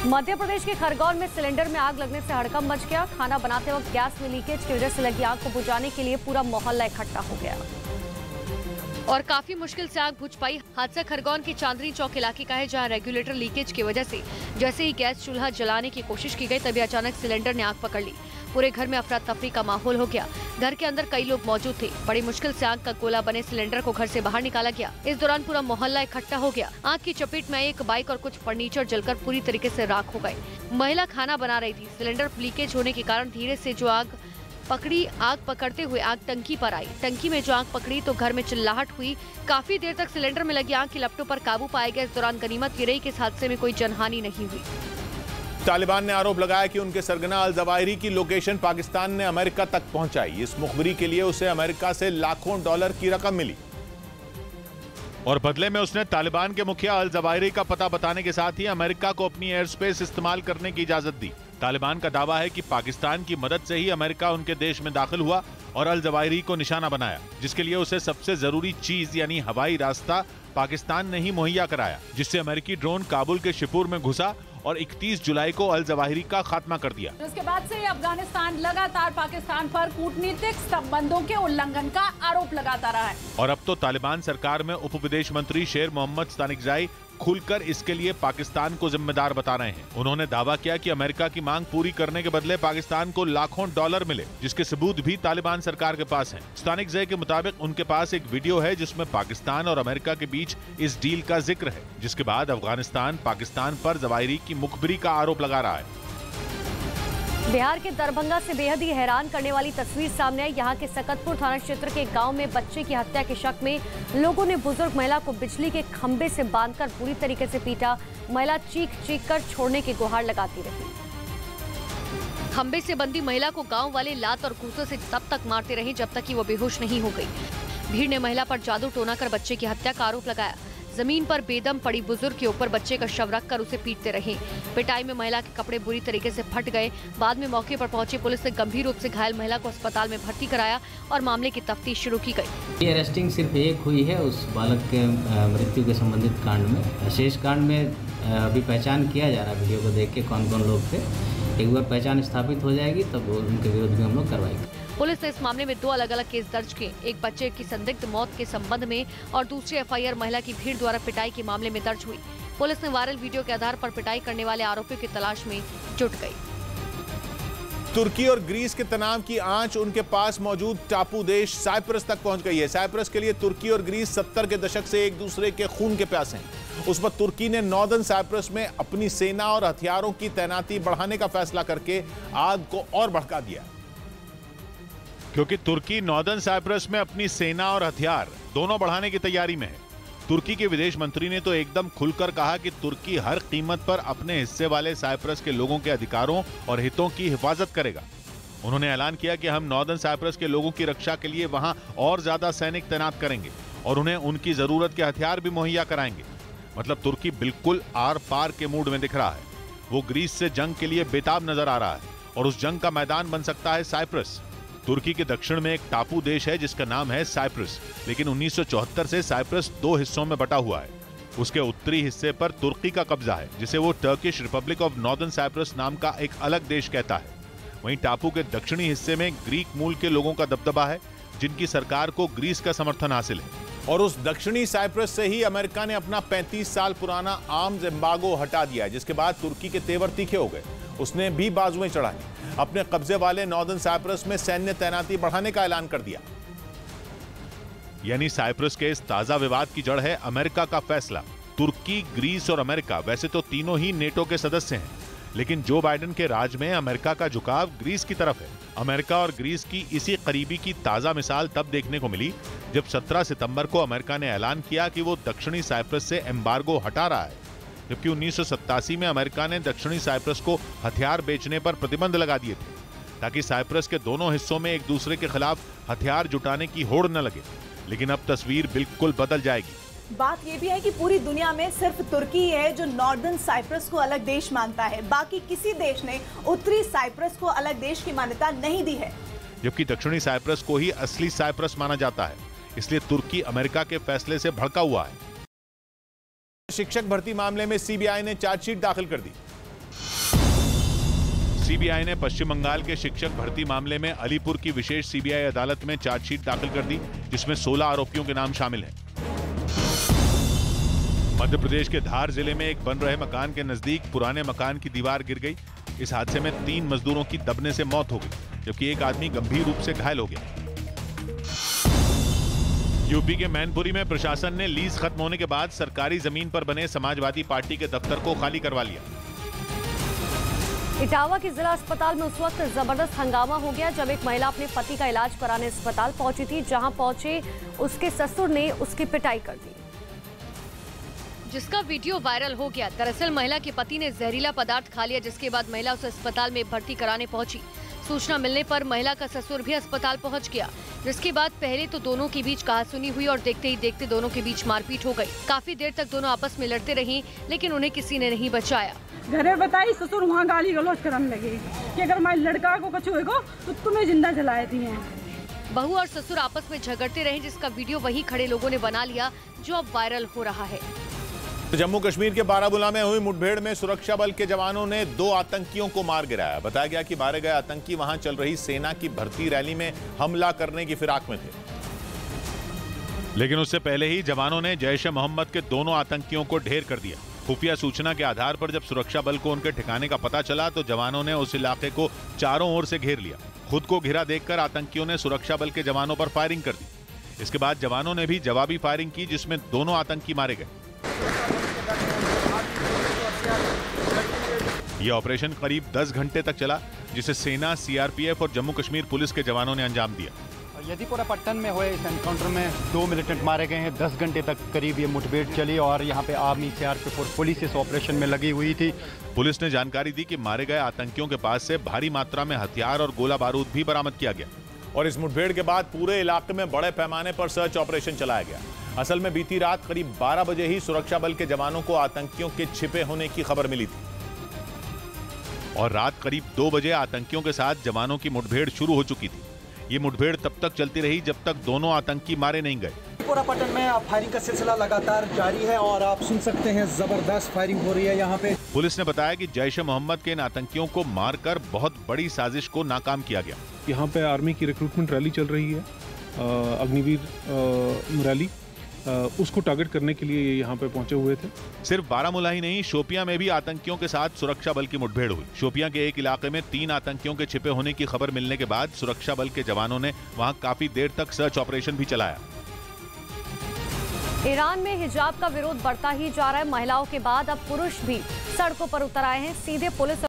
मध्य प्रदेश के खरगोन में सिलेंडर में आग लगने से हड़कंप मच गया। खाना बनाते वक्त गैस में लीकेज की वजह से लगी आग को बुझाने के लिए पूरा मोहल्ला इकट्ठा हो गया और काफी मुश्किल से आग बुझ पाई। हादसा खरगोन के चांदनी चौक इलाके का है, जहां रेगुलेटर लीकेज की वजह से जैसे ही गैस चूल्हा जलाने की कोशिश की गई तभी अचानक सिलेंडर ने आग पकड़ ली। पूरे घर में अफरा तफरी का माहौल हो गया। घर के अंदर कई लोग मौजूद थे। बड़ी मुश्किल से आग का गोला बने सिलेंडर को घर से बाहर निकाला गया। इस दौरान पूरा मोहल्ला इकट्ठा हो गया। आग की चपेट में एक बाइक और कुछ फर्नीचर जलकर पूरी तरीके से राख हो गए। महिला खाना बना रही थी। सिलेंडर लीकेज होने के कारण धीरे से जो आग पकड़ते हुए आग टंकी पर आई। टंकी में जो आग पकड़ी तो घर में चिल्लाहट हुई। काफी देर तक सिलेंडर में लगी आग की लपटों पर काबू पाया गया। इस दौरान गनीमत ये रही कि इस हादसे में कोई जनहानि नहीं हुई। तालिबान ने आरोप लगाया कि उनके सरगना अल जवाहिरी की लोकेशन पाकिस्तान ने अमेरिका तक पहुंचाई। इस मुखबिरी के लिए उसे अमेरिका से लाखों डॉलर की रकम मिली और बदले में उसने तालिबान के मुखिया अल जवाहिरी का पता बताने के साथ ही अमेरिका को अपनी एयर स्पेस इस्तेमाल करने की इजाजत दी। तालिबान का दावा है कि पाकिस्तान की मदद से ही अमेरिका उनके देश में दाखिल हुआ और अल जवाहिरी को निशाना बनाया, जिसके लिए उसे सबसे जरूरी चीज यानी हवाई रास्ता पाकिस्तान ने ही मुहैया कराया, जिससे अमेरिकी ड्रोन काबुल के शिपुर में घुसा और 31 जुलाई को अल जवाहिरी का खात्मा कर दिया। उसके बाद से अफगानिस्तान लगातार पाकिस्तान पर कूटनीतिक संबंधों के उल्लंघन का आरोप लगाता रहा है और अब तो तालिबान सरकार में उप विदेश मंत्री शेर मोहम्मद स्तानिकजाई खुलकर इसके लिए पाकिस्तान को जिम्मेदार बता रहे हैं। उन्होंने दावा किया कि अमेरिका की मांग पूरी करने के बदले पाकिस्तान को लाखों डॉलर मिले, जिसके सबूत भी तालिबान सरकार के पास हैं। स्तानिकजाई के मुताबिक उनके पास एक वीडियो है जिसमें पाकिस्तान और अमेरिका के बीच इस डील का जिक्र है, जिसके बाद अफगानिस्तान पाकिस्तान पर जवाहिरी की मुखबिरी का आरोप लगा रहा है। बिहार के दरभंगा से बेहद ही हैरान करने वाली तस्वीर सामने आई। यहाँ के सकतपुर थाना क्षेत्र के गांव में बच्चे की हत्या के शक में लोगों ने बुजुर्ग महिला को बिजली के खंभे से बांधकर पूरी तरीके से पीटा। महिला चीख कर छोड़ने की गुहार लगाती रही। खंभे से बंधी महिला को गांव वाले लात और घूंसों से तब तक मारते रहे जब तक कि वो बेहोश नहीं हो गई। भीड़ ने महिला पर जादू टोना कर बच्चे की हत्या का आरोप लगाया। जमीन पर बेदम पड़ी बुजुर्ग के ऊपर बच्चे का शव रखकर उसे पीटते रहे। पिटाई में महिला के कपड़े बुरी तरीके से फट गए। बाद में मौके पर पहुंची पुलिस ने गंभीर रूप से घायल महिला को अस्पताल में भर्ती कराया और मामले की तफ्तीश शुरू की गई। ये अरेस्टिंग सिर्फ एक हुई है उस बालक के मृत्यु के संबंधित कांड में। शेष कांड में अभी पहचान किया जा रहा है। वीडियो को देख के कौन कौन लोग थे। एक बार पहचान स्थापित हो जाएगी तब उनके विरुद्ध भी हम लोग कार्रवाई। पुलिस ने इस मामले में 2 अलग-अलग केस दर्ज किए। एक बच्चे की संदिग्ध मौत के संबंध में और दूसरी एफआईआर महिला की भीड़ द्वारा पिटाई के मामले में दर्ज हुई। पुलिस ने वायरल वीडियो के आधार पर पिटाई करने वाले आरोपियों की तलाश में जुट गई। तुर्की और ग्रीस के तनाव की आंच उनके पास मौजूद टापू देश साइप्रस तक पहुंच गई है। साइप्रस के लिए तुर्की और ग्रीस 70 के दशक से एक दूसरे के खून के प्यासे हैं। उस पर तुर्की ने नॉर्दर्न साइप्रस में अपनी सेना और हथियारों की तैनाती बढ़ाने का फैसला करके आग को और भड़का दिया, क्योंकि तुर्की नॉर्दर्न साइप्रस में अपनी सेना और हथियार दोनों बढ़ाने की तैयारी में है। तुर्की के विदेश मंत्री ने तो एकदम खुलकर कहा कि तुर्की हर कीमत पर अपने हिस्से वाले साइप्रस के लोगों के अधिकारों और हितों की हिफाजत करेगा। उन्होंने ऐलान किया कि हम नॉर्दर्न साइप्रस के लोगों की रक्षा के लिए वहां और ज्यादा सैनिक तैनात करेंगे और उन्हें उनकी जरूरत के हथियार भी मुहैया कराएंगे। मतलब तुर्की बिल्कुल आर पार के मूड में दिख रहा है। वो ग्रीस से जंग के लिए बेताब नजर आ रहा है और उस जंग का मैदान बन सकता है साइप्रस। तुर्की के दक्षिण में एक टापू देश है जिसका नाम है साइप्रस, लेकिन 1974 से साइप्रस 2 हिस्सों में बटा हुआ है। उसके उत्तरी हिस्से पर तुर्की का कब्जा है, जिसे वो Turkish Republic of Northern Cyprus नाम का एक अलग देश कहता है। वहीं टापू के दक्षिणी हिस्से में ग्रीक मूल के लोगों का दबदबा है, जिनकी सरकार को ग्रीस का समर्थन हासिल है। और उस दक्षिणी साइप्रस से ही अमेरिका ने अपना 35 साल पुराना आर्म्स एम्बार्गो हटा दिया, जिसके बाद तुर्की के तेवर तीखे हो गए। उसने भी बाजुएं चढ़ाई, अपने कब्जे वाले नॉर्दर्न साइप्रस में सैन्य तैनाती बढ़ाने का ऐलान कर दिया। यानी साइप्रस के इस ताजा विवाद की जड़ है अमेरिका का फैसला। तुर्की, ग्रीस और अमेरिका वैसे तो तीनों ही नेटो के सदस्य हैं, लेकिन जो बाइडेन के राज में अमेरिका का झुकाव ग्रीस की तरफ है। अमेरिका और ग्रीस की इसी करीबी की ताजा मिसाल तब देखने को मिली जब 17 सितंबर को अमेरिका ने ऐलान किया कि वो दक्षिणी साइप्रस से एम्बार्गो हटा रहा है, जबकि 1987 में अमेरिका ने दक्षिणी साइप्रस को हथियार बेचने पर प्रतिबंध लगा दिए थे, ताकि साइप्रस के दोनों हिस्सों में एक दूसरे के खिलाफ हथियार जुटाने की होड़ न लगे। लेकिन अब तस्वीर बिल्कुल बदल जाएगी। बात यह भी है कि पूरी दुनिया में सिर्फ तुर्की ही है जो नॉर्दर्न साइप्रस को अलग देश मानता है। बाकी किसी देश ने उत्तरी साइप्रस को अलग देश की मान्यता नहीं दी है, जबकि दक्षिणी साइप्रस को ही असली साइप्रस माना जाता है। इसलिए तुर्की अमेरिका के फैसले से भड़का हुआ है। शिक्षक भर्ती मामले में सीबीआई ने चार्जशीट दाखिल कर दी। सीबीआई ने पश्चिम बंगाल के शिक्षक भर्ती मामले में अलीपुर की विशेष सीबीआई अदालत में चार्जशीट दाखिल कर दी, जिसमें 16 आरोपियों के नाम शामिल हैं। मध्य प्रदेश के धार जिले में एक बन रहे मकान के नजदीक पुराने मकान की दीवार गिर गई। इस हादसे में 3 मजदूरों की दबने से मौत हो गई, जबकि एक आदमी गंभीर रूप से घायल हो गया। यूपी के मैनपुरी में प्रशासन ने लीज खत्म होने के बाद सरकारी जमीन पर बने समाजवादी पार्टी के दफ्तर को खाली करवा लिया। इटावा के जिला अस्पताल में उस वक्त जबरदस्त हंगामा हो गया जब एक महिला अपने पति का इलाज कराने अस्पताल पहुंची थी, जहां पहुंचे उसके ससुर ने उसकी पिटाई कर दी, जिसका वीडियो वायरल हो गया। दरअसल महिला के पति ने जहरीला पदार्थ खा लिया, जिसके बाद महिला उसे अस्पताल में भर्ती कराने पहुंची। सूचना मिलने पर महिला का ससुर भी अस्पताल पहुंच गया, जिसके बाद पहले तो दोनों के बीच कहासुनी हुई और देखते ही देखते दोनों के बीच मारपीट हो गई। काफी देर तक दोनों आपस में लड़ते रहे, लेकिन उन्हें किसी ने नहीं बचाया। घर में बताई ससुर वहाँ गाली गलौज करने लगे कि अगर हमारे लड़का को कुछ होगा तो तुम्हें जिंदा जलाए दिए हैं। बहू और ससुर आपस में झगड़ते रहे, जिसका वीडियो वहीं खड़े लोगों ने बना लिया, जो अब वायरल हो रहा है। जम्मू कश्मीर के बारामूला में हुई मुठभेड़ में सुरक्षा बल के जवानों ने 2 आतंकियों को मार गिराया। बताया गया कि मारे गए आतंकी वहां चल रही सेना की भर्ती रैली में हमला करने की फिराक में थे, लेकिन उससे पहले ही जवानों ने जैश ए मोहम्मद के दोनों आतंकियों को ढेर कर दिया। खुफिया सूचना के आधार पर जब सुरक्षा बल को उनके ठिकाने का पता चला तो जवानों ने उस इलाके को चारों ओर से घेर लिया। खुद को घिरा देखकर आतंकियों ने सुरक्षा बल के जवानों पर फायरिंग कर दी। इसके बाद जवानों ने भी जवाबी फायरिंग की, जिसमें दोनों आतंकी मारे गए। यह ऑपरेशन करीब 10 घंटे तक चला, जिसे सेना, सीआरपीएफ और जम्मू कश्मीर पुलिस के जवानों ने अंजाम दिया। यदीपुरा पट्टन में हुए इस एनकाउंटर में 2 मिलिटेंट मारे गए हैं। 10 घंटे तक करीब ये मुठभेड़ चली और यहाँ पे आर्मी, सीआरपीएफ और पुलिस इस ऑपरेशन में लगी हुई थी। पुलिस ने जानकारी दी कि मारे गए आतंकियों के पास से भारी मात्रा में हथियार और गोला बारूद भी बरामद किया गया। और इस मुठभेड़ के बाद पूरे इलाके में बड़े पैमाने पर सर्च ऑपरेशन चलाया गया। असल में बीती रात करीब 12 बजे ही सुरक्षा बल के जवानों को आतंकियों के छिपे होने की खबर मिली थी और रात करीब 2 बजे आतंकियों के साथ जवानों की मुठभेड़ शुरू हो चुकी थी। ये मुठभेड़ तब तक चलती रही जब तक दोनों आतंकी मारे नहीं गए। पूरा पट्टन में फायरिंग का सिलसिला लगातार जारी है और आप सुन सकते हैं जबरदस्त फायरिंग हो रही है यहाँ पे। पुलिस ने बताया कि जैश ए मोहम्मद के इन आतंकियों को मारकर बहुत बड़ी साजिश को नाकाम किया गया। यहाँ पे आर्मी की रिक्रूटमेंट रैली चल रही है, अग्निवीर रैली, उसको टारगेट करने के लिए यहाँ पे पहुंचे हुए थे। सिर्फ बारामूला ही नहीं, शोपियां में भी आतंकियों के साथ सुरक्षा बल की मुठभेड़ हुई। शोपियां के एक इलाके में 3 आतंकियों के छिपे होने की खबर मिलने के बाद सुरक्षा बल के जवानों ने वहां काफी देर तक सर्च ऑपरेशन भी चलाया। ईरान में हिजाब का विरोध बढ़ता ही जा रहा है। महिलाओं के बाद अब पुरुष भी सड़कों पर उतर आए हैं। सीधे पुलिस